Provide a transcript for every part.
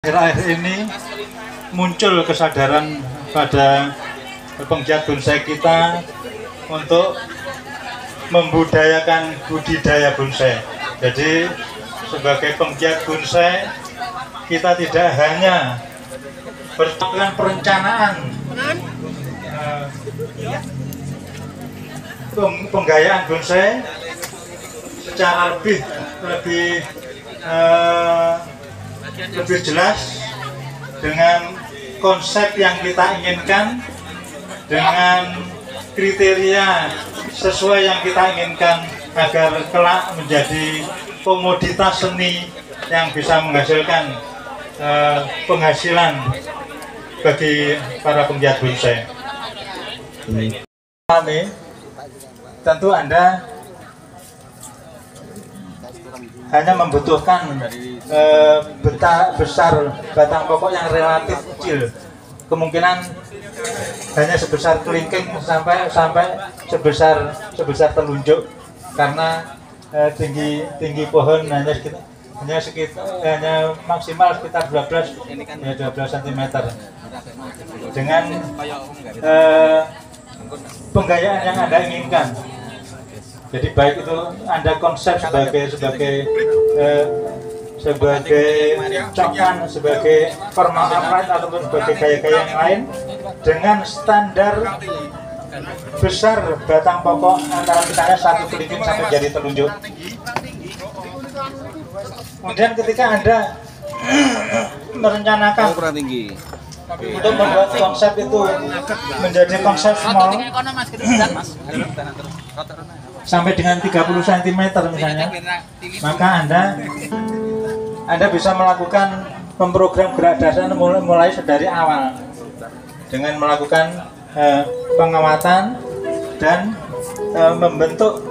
Akhir-akhir ini muncul kesadaran pada penggiat bonsai kita untuk membudayakan budidaya bonsai. Jadi sebagai penggiat bonsai kita tidak hanya melakukan perencanaan penggayaan bonsai secara lebih jelas dengan konsep yang kita inginkan, dengan kriteria sesuai yang kita inginkan agar kelak menjadi komoditas seni yang bisa menghasilkan penghasilan bagi para penggiat bonsai. Tentu Anda hanya membutuhkan besar batang pokok yang relatif kecil, kemungkinan hanya sebesar kelingking sampai sebesar telunjuk, karena tinggi pohon hanya maksimal sekitar 12 cm. Dengan penggayaan yang Anda inginkan. Jadi baik itu Anda konsep sebagai cokan, sebagai formal upright ataupun sebagai gaya-gaya yang lain, dengan standar besar batang pokok antara misalnya 1 kelingking sampai jadi telunjuk. Kemudian ketika Anda merencanakan untuk membuat konsep itu menjadi konsep small sampai dengan 30 cm misalnya, maka Anda bisa melakukan pemrogram gradasi mulai dari awal dengan melakukan pengamatan dan membentuk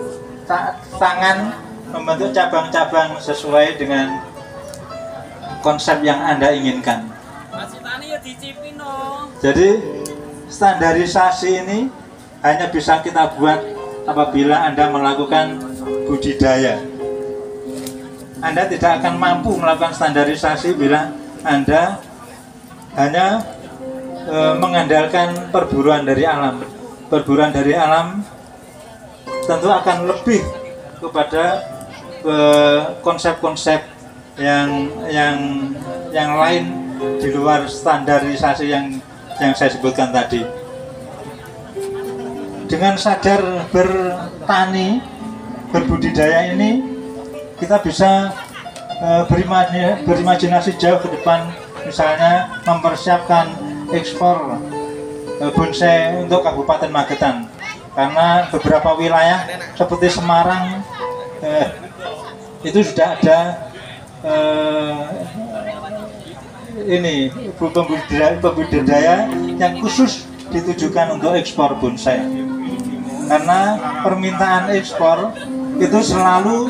membentuk cabang-cabang sesuai dengan konsep yang Anda inginkan. Jadi standarisasi ini hanya bisa kita buat apabila Anda melakukan budidaya. Anda tidak akan mampu melakukan standarisasi bila Anda hanya mengandalkan perburuan dari alam. Perburuan dari alam tentu akan lebih kepada konsep-konsep yang lain di luar standarisasi yang saya sebutkan tadi. Dengan sadar bertani, berbudidaya ini, kita bisa berimajinasi jauh ke depan, misalnya mempersiapkan ekspor bonsai untuk Kabupaten Magetan, karena beberapa wilayah seperti Semarang itu sudah ada pembudidaya yang khusus ditujukan untuk ekspor bonsai, karena permintaan ekspor itu selalu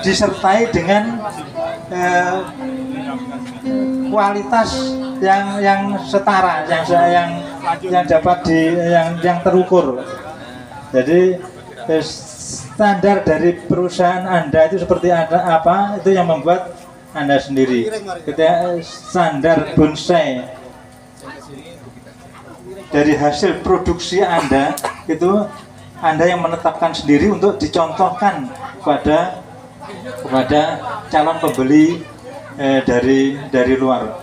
disertai dengan kualitas yang setara, yang dapat yang terukur. Jadi standar dari perusahaan Anda itu seperti apa, itu yang membuat Anda sendiri. Ketika standar bonsai dari hasil produksi Anda itu Anda yang menetapkan sendiri untuk dicontohkan kepada calon pembeli dari luar.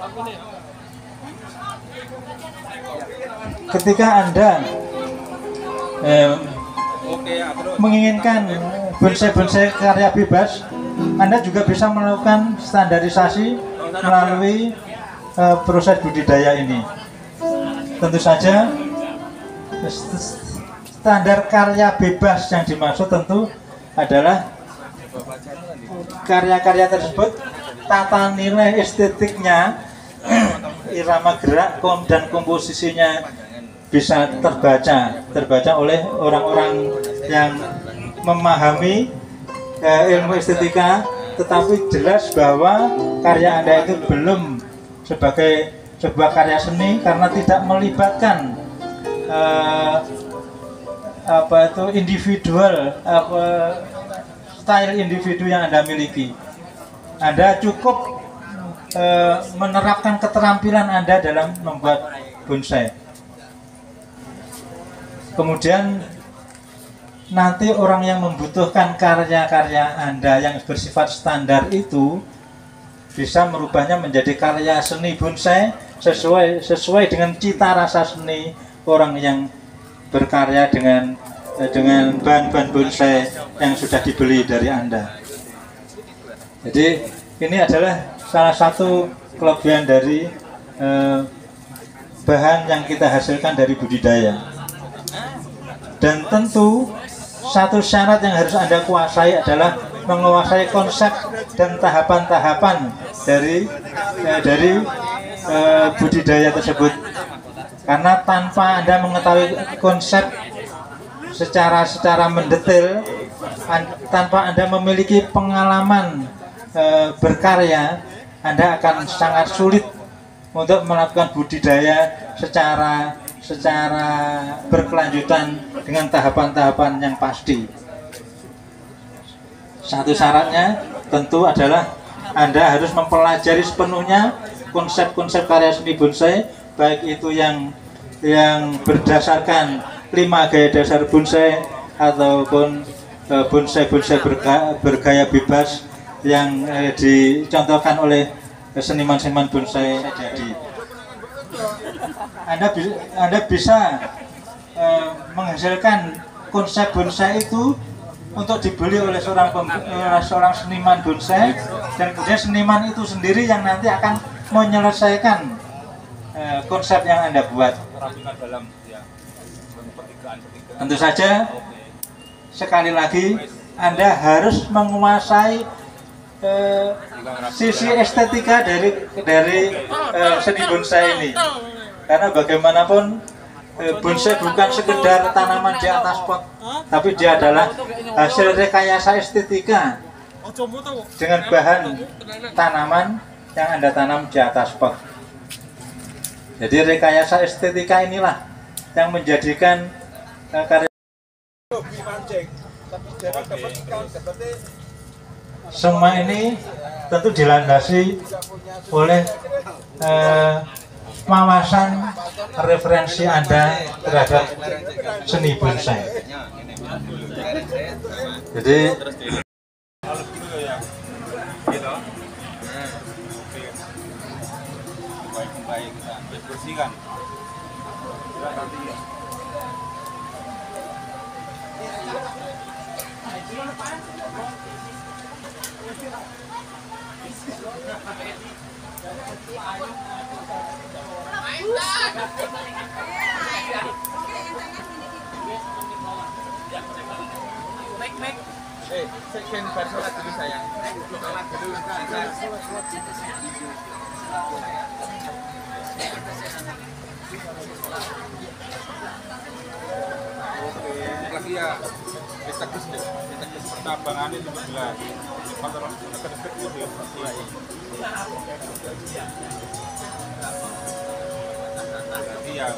Ketika Anda menginginkan bonsai-bonsai karya bebas, Anda juga bisa melakukan standarisasi melalui proses budidaya ini. Tentu saja standar karya bebas yang dimaksud tentu adalah karya-karya tersebut tata nilai estetiknya, irama gerak dan komposisinya bisa terbaca oleh orang-orang yang memahami ilmu estetika, tetapi jelas bahwa karya Anda itu belum sebagai sebuah karya seni karena tidak melibatkan individual style individu yang Anda miliki. Anda cukup menerapkan keterampilan Anda dalam membuat bonsai. Kemudian nanti orang yang membutuhkan karya-karya Anda yang bersifat standar itu bisa merubahnya menjadi karya seni bonsai sesuai dengan cita rasa seni orang yang berkarya dengan bahan-bahan bonsai yang sudah dibeli dari Anda. Jadi ini adalah salah satu kelebihan dari bahan yang kita hasilkan dari budidaya. Dan tentu satu syarat yang harus Anda kuasai adalah menguasai konsep dan tahapan-tahapan dari budidaya tersebut. Karena tanpa Anda mengetahui konsep secara mendetail, tanpa Anda memiliki pengalaman berkarya, Anda akan sangat sulit untuk melakukan budidaya secara berkelanjutan dengan tahapan-tahapan yang pasti. Satu syaratnya tentu adalah Anda harus mempelajari sepenuhnya konsep-konsep karya seni bonsai, baik itu yang berdasarkan 5 gaya dasar bonsai ataupun bonsai-bonsai bergaya bebas yang dicontohkan oleh seniman-seniman bonsai jadi. Anda bisa menghasilkan konsep bonsai itu untuk dibeli oleh seorang seniman bonsai, dan kemudian seniman itu sendiri yang nanti akan menyelesaikan konsep yang Anda buat. Tentu saja sekali lagi Anda harus menguasai sisi estetika dari seni bonsai ini, karena bagaimanapun bonsai bukan sekedar tanaman di atas pot, tapi dia adalah hasil rekayasa estetika dengan bahan tanaman yang Anda tanam di atas pot. Jadi rekayasa estetika inilah yang menjadikan karya. Semua ini tentu dilandasi oleh wawasan referensi Anda terhadap seni bonsai. Jadi bersihkan. Sekian bersolat dulu sayang. Lagi ya, kita pertambangan itu jelas. Pasar dekat itu ya pasti. Iya,